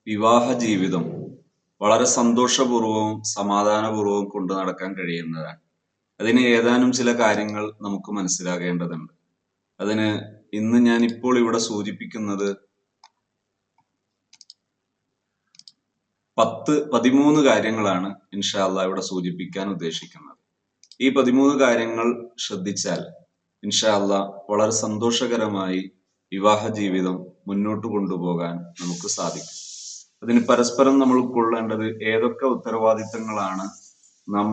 വിവാഹ ജീവിതം വളരെ സന്തോഷപൂർവ്വവും സമാധാനപൂർവ്വവും കൊണ്ടു നടക്കാൻ കഴിയുന്നതാണ്. അതിന് ഏതാനും ചില കാര്യങ്ങൾ നമുക്ക് മനസ്സിലാകേണ്ടതുണ്ട്. അതിന് ഇന്ന് ഞാൻ ഇപ്പോൾ ഇവിടെ സൂചിപ്പിക്കുന്നത് 13 കാര്യങ്ങളാണ് ഇൻഷാ അല്ലാഹ് ഇവിടെ സൂചിപ്പിക്കാൻ ഉദ്ദേശിക്കുന്നത്. ഈ 13 കാര്യങ്ങൾ ശ്രദ്ധിച്ചാൽ ഇൻഷാ അല്ലാഹ് വളരെ സന്തോഷകരമായി വിവാഹ ജീവിതം മുന്നോട്ട് കൊണ്ടുപോകാൻ നമുക്ക് സാധിക്കും. അതിന് പരസ്പരം നമ്മൾ ഉൾക്കൊള്ളേണ്ടത് ഏതൊക്കെ ഉത്തരവാദിത്തങ്ങളാണ് നാം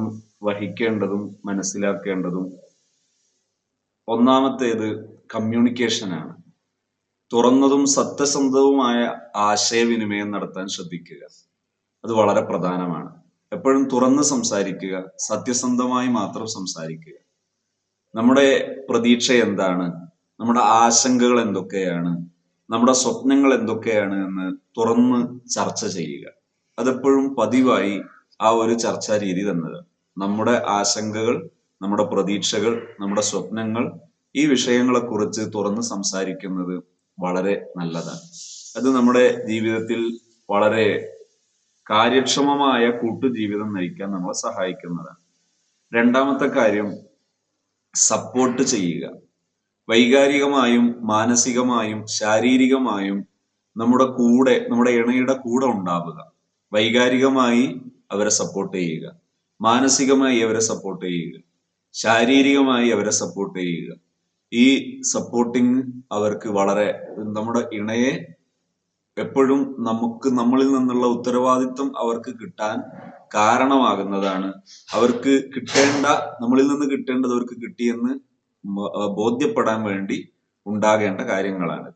വഹിക്കേണ്ടതും മനസ്സിലാക്കേണ്ടതും. ഒന്നാമത്തേത് കമ്മ്യൂണിക്കേഷനാണ്. തുറന്നതും സത്യസന്ധവുമായ ആശയവിനിമയം നടത്താൻ ശ്രദ്ധിക്കുക. അത് വളരെ പ്രധാനമാണ്. എപ്പോഴും തുറന്ന് സംസാരിക്കുക, സത്യസന്ധമായി മാത്രം സംസാരിക്കുക. നമ്മുടെ പ്രതീക്ഷ എന്താണ്, നമ്മുടെ ആശങ്കകൾ എന്തൊക്കെയാണ്, നമ്മുടെ സ്വപ്നങ്ങൾ എന്തൊക്കെയാണ് എന്ന് തുറന്ന് ചർച്ച ചെയ്യുക. അതെപ്പോഴും പതിവായി ആ ഒരു ചർച്ചാ രീതി തന്നത്. നമ്മുടെ ആശങ്കകൾ, നമ്മുടെ പ്രതീക്ഷകൾ, നമ്മുടെ സ്വപ്നങ്ങൾ, ഈ വിഷയങ്ങളെ കുറിച്ച് തുറന്ന് സംസാരിക്കുന്നത് വളരെ നല്ലതാണ്. അത് നമ്മുടെ ജീവിതത്തിൽ വളരെ കാര്യക്ഷമമായ കൂട്ടുജീവിതം നയിക്കാൻ നമ്മളെ സഹായിക്കുന്നതാണ്. രണ്ടാമത്തെ കാര്യം സപ്പോർട്ട് ചെയ്യുക. വൈകാരികമായും മാനസികമായും ശാരീരികമായും നമ്മുടെ ഇണയുടെ കൂടെ ഉണ്ടാവുക. വൈകാരികമായി അവരെ സപ്പോർട്ട് ചെയ്യുക, മാനസികമായി അവരെ സപ്പോർട്ട് ചെയ്യുക, ശാരീരികമായി അവരെ സപ്പോർട്ട് ചെയ്യുക. ഈ സപ്പോർട്ടിങ് അവർക്ക് വളരെ, നമ്മുടെ ഇണയെ എപ്പോഴും നമ്മളിൽ നിന്നുള്ള ഉത്തരവാദിത്വം അവർക്ക് കിട്ടാൻ കാരണമാകുന്നതാണ്. അവർക്ക് നമ്മളിൽ നിന്ന് കിട്ടേണ്ടത് അവർക്ക് കിട്ടിയെന്ന് ബോധ്യപ്പെടാൻ വേണ്ടി ഉണ്ടാകേണ്ട കാര്യങ്ങളാണ്.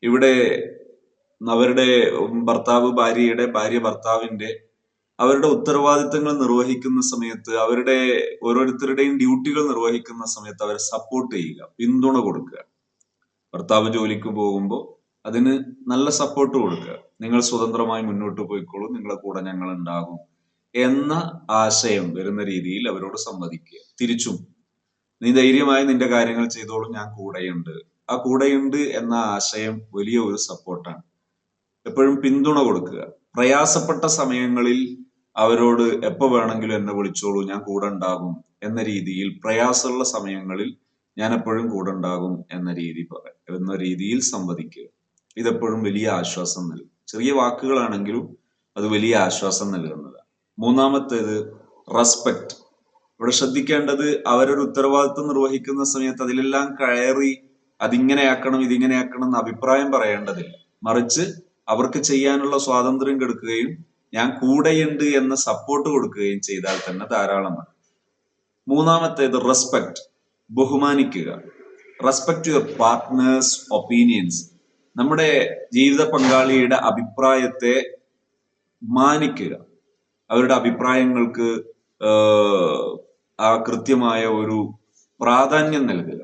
ഇവിടെ അവരുടെ ഭർത്താവ് ഭാര്യയുടെ, ഭാര്യ ഭർത്താവിന്റെ അവരുടെ ഉത്തരവാദിത്തങ്ങൾ നിർവഹിക്കുന്ന സമയത്ത്, അവരുടെ ഓരോരുത്തരുടെയും ഡ്യൂട്ടികൾ നിർവഹിക്കുന്ന സമയത്ത് അവരെ സപ്പോർട്ട് ചെയ്യുക, പിന്തുണ കൊടുക്കുക. ഭർത്താവ് ജോലിക്ക് പോകുമ്പോൾ അതിന് നല്ല സപ്പോർട്ട് കൊടുക്കുക. നിങ്ങൾ സ്വതന്ത്രമായി മുന്നോട്ട് പോയിക്കോളൂ, നിങ്ങളെ കൂടെ ഞങ്ങൾ ഉണ്ടാകും എന്ന ആശയം വരുന്ന രീതിയിൽ അവരോട് സംവദിക്കുക. തിരിച്ചും നീ ധൈര്യമായി നിന്റെ കാര്യങ്ങൾ ചെയ്തോളൂ, ഞാൻ കൂടെയുണ്ട്. ആ കൂടെയുണ്ട് എന്ന ആശയം വലിയ ഒരു സപ്പോർട്ടാണ്. എപ്പോഴും പിന്തുണ കൊടുക്കുക. പ്രയാസപ്പെട്ട സമയങ്ങളിൽ അവരോട് എപ്പോ വേണമെങ്കിലും എന്നെ വിളിച്ചോളൂ, ഞാൻ കൂടെ ഉണ്ടാകും എന്ന രീതിയിൽ, പ്രയാസമുള്ള സമയങ്ങളിൽ ഞാൻ എപ്പോഴും കൂടെ ഉണ്ടാകും എന്ന രീതിയിൽ സംവദിക്കുക. ഇതെപ്പോഴും വലിയ ആശ്വാസം നൽകും. ചെറിയ വാക്കുകളാണെങ്കിലും അത് വലിയ ആശ്വാസം നൽകുന്നതാണ്. മൂന്നാമത്തേത് റെസ്പെക്ട്. ഇവിടെ ശ്രദ്ധിക്കേണ്ടത്, അവരൊരു ഉത്തരവാദിത്വം നിർവഹിക്കുന്ന സമയത്ത് അതിലെല്ലാം കയറി അതിങ്ങനെയാക്കണം ഇതിങ്ങനെയാക്കണം എന്ന് അഭിപ്രായം പറയേണ്ടതില്ല. മറിച്ച് അവർക്ക് ചെയ്യാനുള്ള സ്വാതന്ത്ര്യം കൊടുക്കുകയും ഞാൻ കൂടെയുണ്ട് എന്ന സപ്പോർട്ട് കൊടുക്കുകയും ചെയ്താൽ തന്നെ ധാരാളമാണ്. മൂന്നാമത്തേത് റെസ്പെക്ട്, ബഹുമാനിക്കുക. Respect your partners opinions. നമ്മുടെ ജീവിത പങ്കാളിയുടെ അഭിപ്രായത്തെ മാനിക്കുക. അവരുടെ അഭിപ്രായങ്ങൾക്ക് ആ കൃത്യമായ ഒരു പ്രാധാന്യം നൽകുക.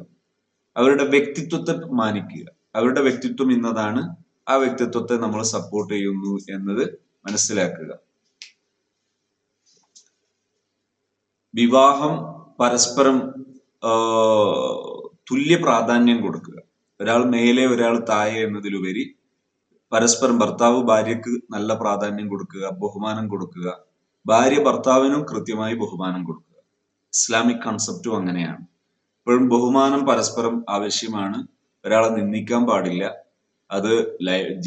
അവരുടെ വ്യക്തിത്വത്തെ മാനിക്കുക. അവരുടെ വ്യക്തിത്വം ഇന്നതാണ്, ആ വ്യക്തിത്വത്തെ നമ്മൾ സപ്പോർട്ട് ചെയ്യുന്നു എന്നത് മനസ്സിലാക്കുക. വിവാഹം പരസ്പരം തുല്യ പ്രാധാന്യം കൊടുക്കുക. ഒരാൾ മേലെ ഒരാൾ താഴെ എന്നതിലുപരി പരസ്പരം ഭർത്താവ് ഭാര്യക്ക് നല്ല പ്രാധാന്യം കൊടുക്കുക, ബഹുമാനം കൊടുക്കുക. ഭാര്യ ഭർത്താവിനും കൃത്യമായി ബഹുമാനം കൊടുക്കുക. ഇസ്ലാമിക് കൺസെപ്റ്റും അങ്ങനെയാണ്. എപ്പോഴും ബഹുമാനം പരസ്പരം ആവശ്യമാണ്. ഒരാളെ നിന്ദിക്കാൻ പാടില്ല. അത്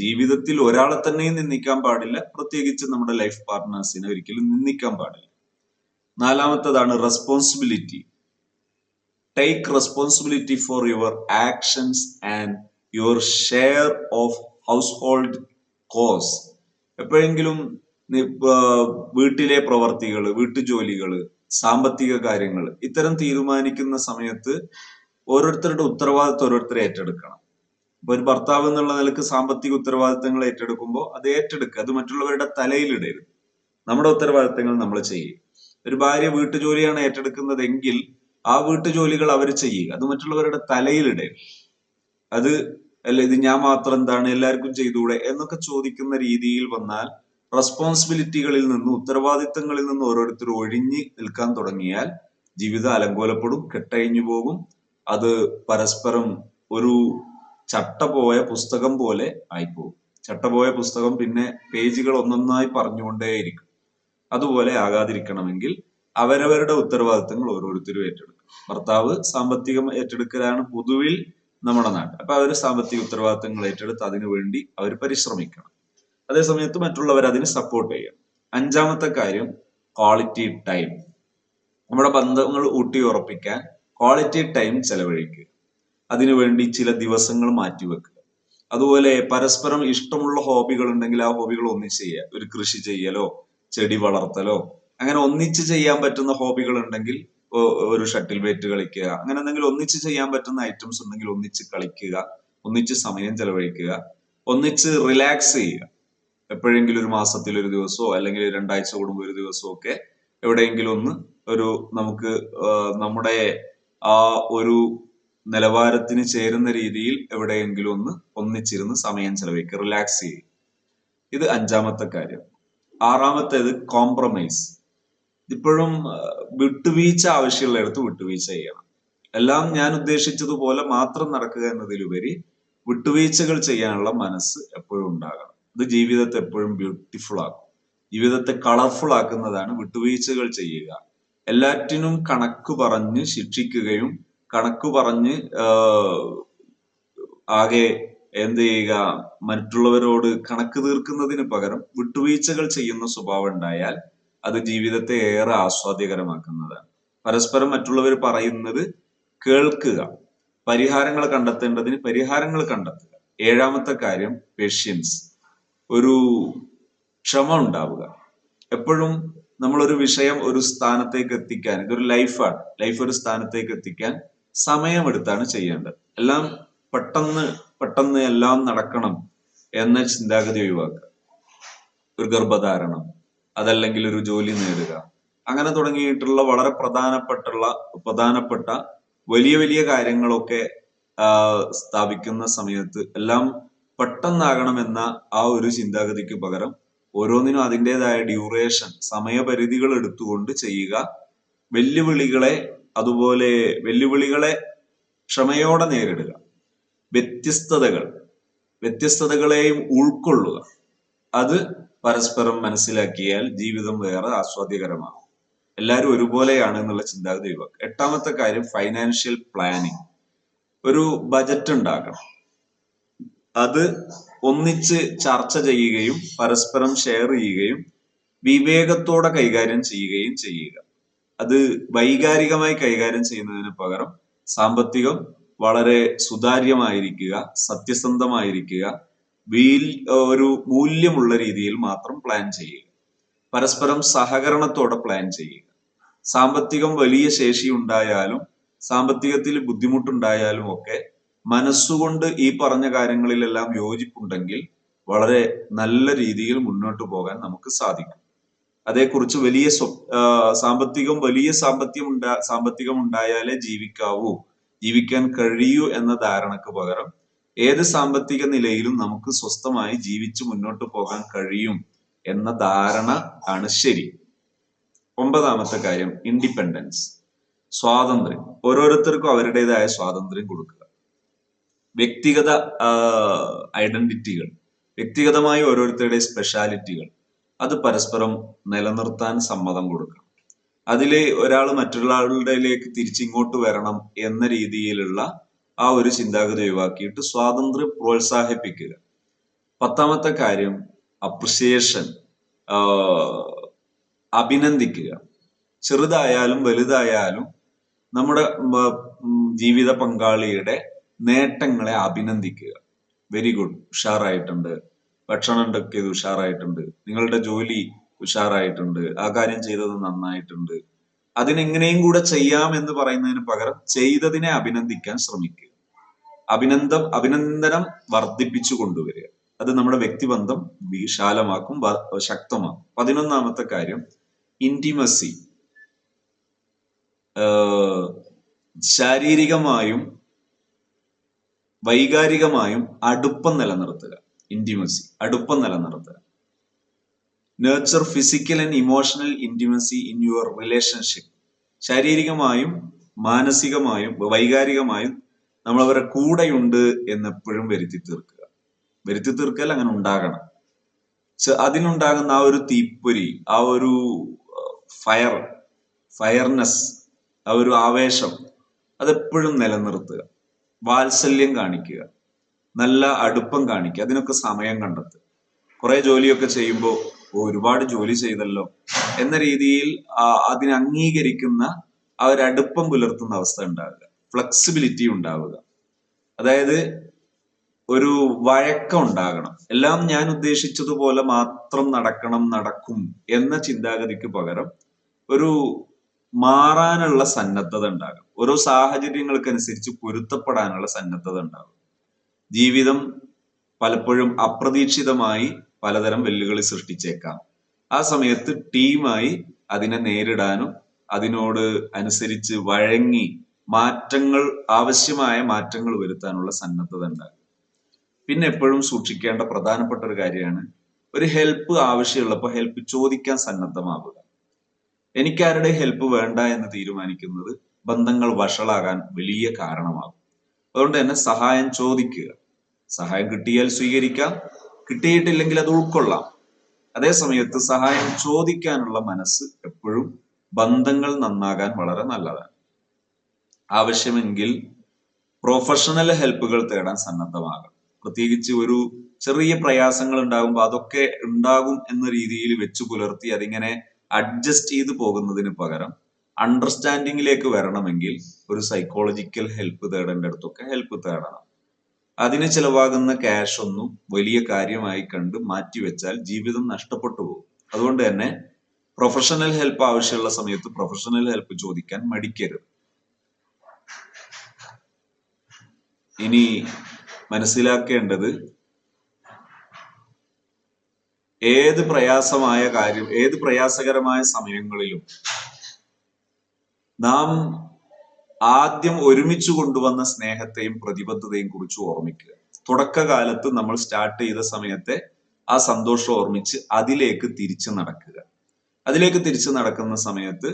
ജീവിതത്തിൽ ഒരാളെ തന്നെയും നിന്ദിക്കാൻ പാടില്ല, പ്രത്യേകിച്ച് നമ്മുടെ ലൈഫ് പാർട്ട്നേഴ്സിനെ ഒരിക്കലും നിന്ദിക്കാൻ പാടില്ല. നാലാമത്തതാണ് responsibility. Take responsibility for your actions and your share of household കോസ്. എപ്പോഴെങ്കിലും വീട്ടിലെ പ്രവർത്തികള്, വീട്ടുജോലികള്, സാമ്പത്തിക കാര്യങ്ങൾ ഇത്തരം തീരുമാനിക്കുന്ന സമയത്ത് ഓരോരുത്തരുടെ ഉത്തരവാദിത്വം ഓരോരുത്തരെ ഏറ്റെടുക്കണം. ഇപ്പൊ ഒരു ഭർത്താവ് എന്നുള്ള നിലക്ക് സാമ്പത്തിക ഉത്തരവാദിത്തങ്ങൾ ഏറ്റെടുക്കുമ്പോൾ അത് ഏറ്റെടുക്കുക. അത് മറ്റുള്ളവരുടെ തലയിലിടരുത്. നമ്മുടെ ഉത്തരവാദിത്തങ്ങൾ നമ്മൾ ചെയ്യുക. ഒരു ഭാര്യ വീട്ടുജോലിയാണ് ഏറ്റെടുക്കുന്നതെങ്കിൽ ആ വീട്ടുജോലികൾ അവർ ചെയ്യുക. അത് മറ്റുള്ളവരുടെ തലയിലിടരുത്. അത് അല്ല ഇത് ഞാൻ മാത്രം എന്താണ് എല്ലാവർക്കും ചെയ്തുകൂടെ എന്നൊക്കെ ചോദിക്കുന്ന രീതിയിൽ വന്നാൽ, റെസ്പോൺസിബിലിറ്റികളിൽ നിന്നും ഉത്തരവാദിത്തങ്ങളിൽ നിന്നും ഓരോരുത്തർ ഒഴിഞ്ഞു നിൽക്കാൻ തുടങ്ങിയാൽ ജീവിതം അലങ്കോലപ്പെടും, കെട്ടഴിഞ്ഞു പോകും. അത് പരസ്പരം ഒരു ചട്ട പോയ പുസ്തകം പോലെ ആയിപ്പോകും. ചട്ടപോയ പുസ്തകം പിന്നെ പേജുകൾ ഒന്നൊന്നായി പറഞ്ഞുകൊണ്ടേയിരിക്കും. അതുപോലെ ആകാതിരിക്കണമെങ്കിൽ അവരവരുടെ ഉത്തരവാദിത്തങ്ങൾ ഓരോരുത്തരും ഏറ്റെടുക്കും. ഭർത്താവ് സാമ്പത്തികം ഏറ്റെടുക്കലാണ് പൊതുവിൽ നമ്മുടെ നാട്ടിൽ. അപ്പൊ അവർ സാമ്പത്തിക ഉത്തരവാദിത്തങ്ങൾ ഏറ്റെടുത്ത് അതിനു വേണ്ടി അവർ പരിശ്രമിക്കണം. അതേസമയത്ത് മറ്റുള്ളവർ അതിന് സപ്പോർട്ട് ചെയ്യണം. അഞ്ചാമത്തെ കാര്യം ക്വാളിറ്റി ടൈം. നമ്മുടെ ബന്ധങ്ങൾ ഊട്ടി ഉറപ്പിക്കാൻ ക്വാളിറ്റി ടൈം ചെലവഴിക്കുക. അതിനുവേണ്ടി ചില ദിവസങ്ങൾ മാറ്റിവെക്കുക. അതുപോലെ പരസ്പരം ഇഷ്ടമുള്ള ഹോബികൾ ഉണ്ടെങ്കിൽ ആ ഹോബികൾ ഒന്നിച്ച് ചെയ്യുക. ഒരു കൃഷി ചെയ്യലോ ചെടി വളർത്തലോ അങ്ങനെ ഒന്നിച്ച് ചെയ്യാൻ പറ്റുന്ന ഹോബികൾ ഉണ്ടെങ്കിൽ ഒരു ഷട്ടിൽ ബാറ്റ് കളിക്കുക, അങ്ങനെ എന്തെങ്കിലും ഒന്നിച്ച് ചെയ്യാൻ പറ്റുന്ന ഐറ്റംസ് ഉണ്ടെങ്കിൽ ഒന്നിച്ച് കളിക്കുക, ഒന്നിച്ച് സമയം ചെലവഴിക്കുക, ഒന്നിച്ച് റിലാക്സ് ചെയ്യുക. എപ്പോഴെങ്കിലും ഒരു മാസത്തിൽ ഒരു ദിവസമോ അല്ലെങ്കിൽ 2 ആഴ്ച കൂടുമ്പോൾ ഒരു ദിവസമോ ഒക്കെ എവിടെയെങ്കിലും ഒന്ന് നമുക്ക് നമ്മുടെ ആ ഒരു നിലവാരത്തിന് ചേരുന്ന രീതിയിൽ എവിടെയെങ്കിലും ഒന്നിച്ചിരുന്ന് സമയം ചെലവഴിക്കുക, റിലാക്സ് ചെയ്യുക. ഇത് അഞ്ചാമത്തെ കാര്യം. ആറാമത്തേത് കോംപ്രമൈസ്. ഇപ്പോഴും വിട്ടുവീഴ്ച ആവശ്യമുള്ളിടത്ത് വിട്ടുവീഴ്ച ചെയ്യണം. എല്ലാം ഞാൻ ഉദ്ദേശിച്ചതുപോലെ മാത്രം നടക്കുക എന്നതിലുപരി വിട്ടുവീഴ്ചകൾ ചെയ്യാനുള്ള മനസ്സ് എപ്പോഴും ഉണ്ടാകണം. ഇത് ജീവിതത്തെ എപ്പോഴും ബ്യൂട്ടിഫുൾ ആക്കും. ജീവിതത്തെ കളർഫുൾ ആക്കുന്നതാണ് വിട്ടുവീഴ്ചകൾ ചെയ്യുക. എല്ലാറ്റിനും കണക്ക് പറഞ്ഞ് ശിക്ഷിക്കുകയും കണക്ക് പറഞ്ഞ് ആകെ എന്ത് ചെയ്യുക, മറ്റുള്ളവരോട് കണക്ക് തീർക്കുന്നതിന് പകരം വിട്ടുവീഴ്ചകൾ ചെയ്യുന്ന സ്വഭാവം ഉണ്ടായാൽ അത് ജീവിതത്തെ ഏറെ ആസ്വാദ്യകരമാക്കുന്നതാണ്. പരസ്പരം മറ്റുള്ളവർ പറയുന്നത് കേൾക്കുക, പരിഹാരങ്ങൾ കണ്ടെത്തേണ്ടതിന് പരിഹാരങ്ങൾ കണ്ടെത്തുക. ഏഴാമത്തെ കാര്യം പേഷ്യൻസ്, ഒരു ക്ഷമ ഉണ്ടാവുക. എപ്പോഴും നമ്മളൊരു വിഷയം ഒരു സ്ഥാനത്തേക്ക് എത്തിക്കാൻ, ഇതൊരു ലൈഫാണ്, ലൈഫ് ഒരു സ്ഥാനത്തേക്ക് എത്തിക്കാൻ സമയമെടുത്താണ് ചെയ്യേണ്ടത്. എല്ലാം പെട്ടെന്ന് എല്ലാം നടക്കണം എന്ന ചിന്താഗതി ഒഴിവാക്കുക. ഒരു ഗർഭധാരണം, അതല്ലെങ്കിൽ ഒരു ജോലി നേടുക, അങ്ങനെ തുടങ്ങിയിട്ടുള്ള വളരെ പ്രധാനപ്പെട്ട വലിയ വലിയ കാര്യങ്ങളൊക്കെ സ്ഥാപിക്കുന്ന സമയത്ത് എല്ലാം പെട്ടെന്നാകണമെന്ന ആ ഒരു ചിന്താഗതിക്ക് പകരം ഓരോന്നിനും അതിൻ്റെതായ ഡ്യൂറേഷൻ, സമയപരിധികൾ എടുത്തുകൊണ്ട് ചെയ്യുക. വെല്ലുവിളികളെ ക്ഷമയോടെ നേരിടുക. വ്യത്യസ്തതകളെയും ഉൾക്കൊള്ളുക. അത് പരസ്പരം മനസ്സിലാക്കിയാൽ ജീവിതം വേറെ ആസ്വാദ്യകരമാകും. എല്ലാവരും ഒരുപോലെയാണ് എന്നുള്ള ചിന്താഗതി ഒഴിവാക്കുക. എട്ടാമത്തെ കാര്യം ഫൈനാൻഷ്യൽ പ്ലാനിങ്. ഒരു ബജറ്റ് ഉണ്ടാക്കണം. അത് ഒന്നിച്ച് ചർച്ച ചെയ്യുകയും പരസ്പരം ഷെയർ ചെയ്യുകയും വിവേകത്തോടെ കൈകാര്യം ചെയ്യുകയും ചെയ്യുക. അത് വൈകാരികമായി കൈകാര്യം ചെയ്യുന്നതിന് പകരം സാമ്പത്തികം വളരെ സുതാര്യമായിരിക്കുക, സത്യസന്ധമായിരിക്കുക, ഒരു മൂല്യമുള്ള രീതിയിൽ മാത്രം പ്ലാൻ ചെയ്യുക. പരസ്പരം സഹകരണത്തോടെ പ്ലാൻ ചെയ്യുക. സാമ്പത്തികം വലിയ ശേഷി ഉണ്ടായാലും സാമ്പത്തികത്തിൽ ബുദ്ധിമുട്ടുണ്ടായാലും ഒക്കെ മനസ്സുകൊണ്ട് ഈ പറഞ്ഞ കാര്യങ്ങളിലെല്ലാം യോജിപ്പുണ്ടെങ്കിൽ വളരെ നല്ല രീതിയിൽ മുന്നോട്ട് പോകാൻ നമുക്ക് സാധിക്കും. അതേക്കുറിച്ച് സാമ്പത്തികം ഉണ്ടായാലേ ജീവിക്കാൻ കഴിയൂ എന്ന ധാരണക്ക് പകരം ഏത് സാമ്പത്തിക നിലയിലും നമുക്ക് സ്വസ്ഥമായി ജീവിച്ചു മുന്നോട്ട് പോകാൻ കഴിയും എന്ന ധാരണ ആണ് ശരി. ഒമ്പതാമത്തെ കാര്യം ഇൻഡിപെൻഡൻസ്, സ്വാതന്ത്ര്യം. ഓരോരുത്തർക്കും അവരുടേതായ സ്വാതന്ത്ര്യം കൊടുക്കുക. വ്യക്തിഗത ഐഡന്റിറ്റികൾ, വ്യക്തിഗതമായി ഓരോരുത്തരുടെ സ്പെഷ്യാലിറ്റികൾ, അത് പരസ്പരം നിലനിർത്താൻ സമ്മതം കൊടുക്കണം. അതില് ഒരാൾ മറ്റൊരാളുടെയിലേക്ക് തിരിച്ചിങ്ങോട്ട് വരണം എന്ന രീതിയിലുള്ള ആ ഒരു ചിന്താഗതി ഒഴിവാക്കിയിട്ട് സ്വാതന്ത്ര്യം പ്രോത്സാഹിപ്പിക്കുക. പത്താമത്തെ കാര്യം അപ്രിസിയേഷൻ, അഭിനന്ദിക്കുക. ചെറുതായാലും വലുതായാലും നമ്മുടെ ജീവിത പങ്കാളിയുടെ നേട്ടങ്ങളെ അഭിനന്ദിക്കുക. വെരി ഗുഡ്, ഉഷാറായിട്ടുണ്ട്, ഭക്ഷണം ഉണ്ടാക്കിയത് ഉഷാറായിട്ടുണ്ട്, നിങ്ങളുടെ ജോലി ഉഷാറായിട്ടുണ്ട്, ആ കാര്യം ചെയ്തത് നന്നായിട്ടുണ്ട്. അതിനെങ്ങനെയും കൂടെ ചെയ്യാം എന്ന് പറയുന്നതിന് പകരം ചെയ്തതിനെ അഭിനന്ദിക്കാൻ ശ്രമിക്കുക. അഭിനന്ദനം വർദ്ധിപ്പിച്ചു കൊണ്ടുവരിക. അത് നമ്മുടെ വ്യക്തിബന്ധം വിശാലമാക്കും, ശക്തമാക്കും. 11ാമത്തെ കാര്യം ഇന്റിമസി, ശാരീരികമായും വൈകാരികമായും അടുപ്പം നിലനിർത്തുക. ഇന്റിമസി, അടുപ്പം നിലനിർത്തുക. Nurture physical and emotional intimacy in your relationship. ശാരീരികമായും മാനസികമായും വൈകാരികമായും നമ്മളവരെ കൂടെയുണ്ട് എന്നെപ്പോഴും വരുത്തി തീർക്കുക. വരുത്തി തീർക്കൽ അങ്ങനെ ഉണ്ടാകണം. അതിനുണ്ടാകുന്ന ആ ഒരു തീപ്പൊരി, ആ ഒരു ഫയർനെസ്, ആ ഒരു ആവേശം അതെപ്പോഴും നിലനിർത്തുക. വാത്സല്യം കാണിക്കുക, നല്ല അടുപ്പം കാണിക്കുക, അതിനൊക്കെ സമയം കണ്ടെത്തുക. കുറെ ജോലിയൊക്കെ ചെയ്യുമ്പോൾ ഒരുപാട് ജോലി ചെയ്തല്ലോ എന്ന രീതിയിൽ അതിനെ അംഗീകരിക്കുന്ന ആ ഒരു അടുപ്പം പുലർത്തുന്ന അവസ്ഥ ഉണ്ടാവുക, ഫ്ലെക്സിബിലിറ്റി ഉണ്ടാവുക. അതായത് ഒരു വഴക്കം ഉണ്ടാകണം. എല്ലാം ഞാൻ ഉദ്ദേശിച്ചതുപോലെ മാത്രം നടക്കും എന്ന ചിന്താഗതിക്ക് പകരം ഒരു മാറാനുള്ള സന്നദ്ധത ഉണ്ടാകും. ഓരോ സാഹചര്യങ്ങൾക്കനുസരിച്ച് പൊരുത്തപ്പെടാനുള്ള സന്നദ്ധത ഉണ്ടാകും. ജീവിതം പലപ്പോഴും അപ്രതീക്ഷിതമായി പലതരം വെല്ലുവിളി സൃഷ്ടിച്ചേക്കാം. ആ സമയത്ത് ടീമായി അതിനെ നേരിടാനും അതിനോട് അനുസരിച്ച് വഴങ്ങി ആവശ്യമായ മാറ്റങ്ങൾ വരുത്താനുള്ള സന്നദ്ധത ഉണ്ടാകും. പിന്നെ എപ്പോഴും സൂക്ഷിക്കേണ്ട പ്രധാനപ്പെട്ട ഒരു കാര്യമാണ്, ഒരു ഹെൽപ്പ് ആവശ്യമുള്ളപ്പോൾ ഹെൽപ്പ് ചോദിക്കാൻ സന്നദ്ധമാവുക. എനിക്കാരുടെ ഹെൽപ്പ് വേണ്ട എന്ന് തീരുമാനിക്കുന്നത് ബന്ധങ്ങൾ വഷളാകാൻ വലിയ കാരണമാകും. അതുകൊണ്ട് തന്നെ സഹായം ചോദിക്കുക. സഹായം കിട്ടിയാൽ സ്വീകരിക്കാം, കിട്ടിയിട്ടില്ലെങ്കിൽ അത് ഉൾക്കൊള്ളാം. അതേ സമയത്ത് സഹായം ചോദിക്കാനുള്ള മനസ്സ് എപ്പോഴും ബന്ധങ്ങൾ നന്നാകാൻ വളരെ നല്ലതാണ്. ആവശ്യമെങ്കിൽ പ്രൊഫഷണൽ ഹെൽപ്പുകൾ തേടാൻ സന്നദ്ധമാകാം. പ്രത്യേകിച്ച് ഒരു ചെറിയ പ്രയാസങ്ങൾ ഉണ്ടാകുമ്പോൾ അതൊക്കെ ഉണ്ടാകും എന്ന രീതിയിൽ വെച്ചു പുലർത്തി അതിങ്ങനെ അഡ്ജസ്റ്റ് ചെയ്ത് പോകുന്നതിന് പകരം അണ്ടർസ്റ്റാൻഡിങ്ങിലേക്ക് വരണമെങ്കിൽ ഒരു സൈക്കോളജിക്കൽ ഹെൽപ്പ് തേടേണ്ടടുത്തൊക്കെ ഹെൽപ്പ് തേടണം. അതിന് ചിലവാകുന്ന ക്യാഷ് ഒന്നും വലിയ കാര്യമായി കണ്ട് മാറ്റിവെച്ചാൽ ജീവിതം നഷ്ടപ്പെട്ടു പോകും. അതുകൊണ്ട് തന്നെ പ്രൊഫഷണൽ ഹെൽപ്പ് ആവശ്യമുള്ള സമയത്ത് പ്രൊഫഷണൽ ഹെൽപ്പ് ചോദിക്കാൻ മടിക്കരുത്. ഇനി മനസ്സിലാക്കേണ്ടത്, ഏത് പ്രയാസകരമായ സമയങ്ങളിലും നാം ആദ്യം ഒരുമിച്ച് കൊണ്ടുവന്ന സ്നേഹത്തെയും പ്രതിബദ്ധതയും കുറിച്ച് ഓർമ്മിക്കുക. തുടക്കകാലത്ത് നമ്മൾ സ്റ്റാർട്ട് ചെയ്ത സമയത്തെ ആ സന്തോഷം ഓർമ്മിച്ച് അതിലേക്ക് തിരിച്ചു നടക്കുക. അതിലേക്ക് തിരിച്ചു നടക്കുന്ന സമയത്ത്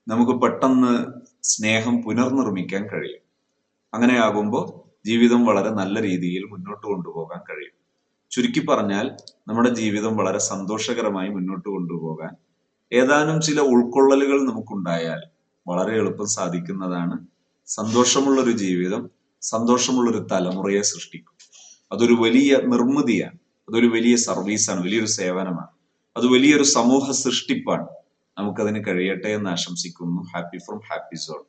നമുക്ക് പെട്ടെന്ന് സ്നേഹം പുനർനിർമ്മിക്കാൻ കഴിയും. അങ്ങനെയാകുമ്പോൾ ജീവിതം വളരെ നല്ല രീതിയിൽ മുന്നോട്ട് കൊണ്ടുപോകാൻ കഴിയും. ചുരുക്കി പറഞ്ഞാൽ നമ്മുടെ ജീവിതം വളരെ സന്തോഷകരമായി മുന്നോട്ട് കൊണ്ടുപോകാൻ ഏതാനും ചില ഉൾക്കൊള്ളലുകൾ നമുക്കുണ്ടായാൽ വളരെ എളുപ്പം സാധിക്കുന്നതാണ്. സന്തോഷമുള്ളൊരു ജീവിതം സന്തോഷമുള്ളൊരു തലമുറയെ സൃഷ്ടിക്കും. അതൊരു വലിയ നിർമ്മിതിയാണ്, അതൊരു വലിയ സർവീസാണ്, വലിയൊരു സേവനമാണ്, അത് വലിയൊരു സമൂഹ സൃഷ്ടിപ്പാണ്. നമുക്കതിന് കഴിയട്ടെ എന്ന് ആശംസിക്കുന്നു. Happy from happy soul.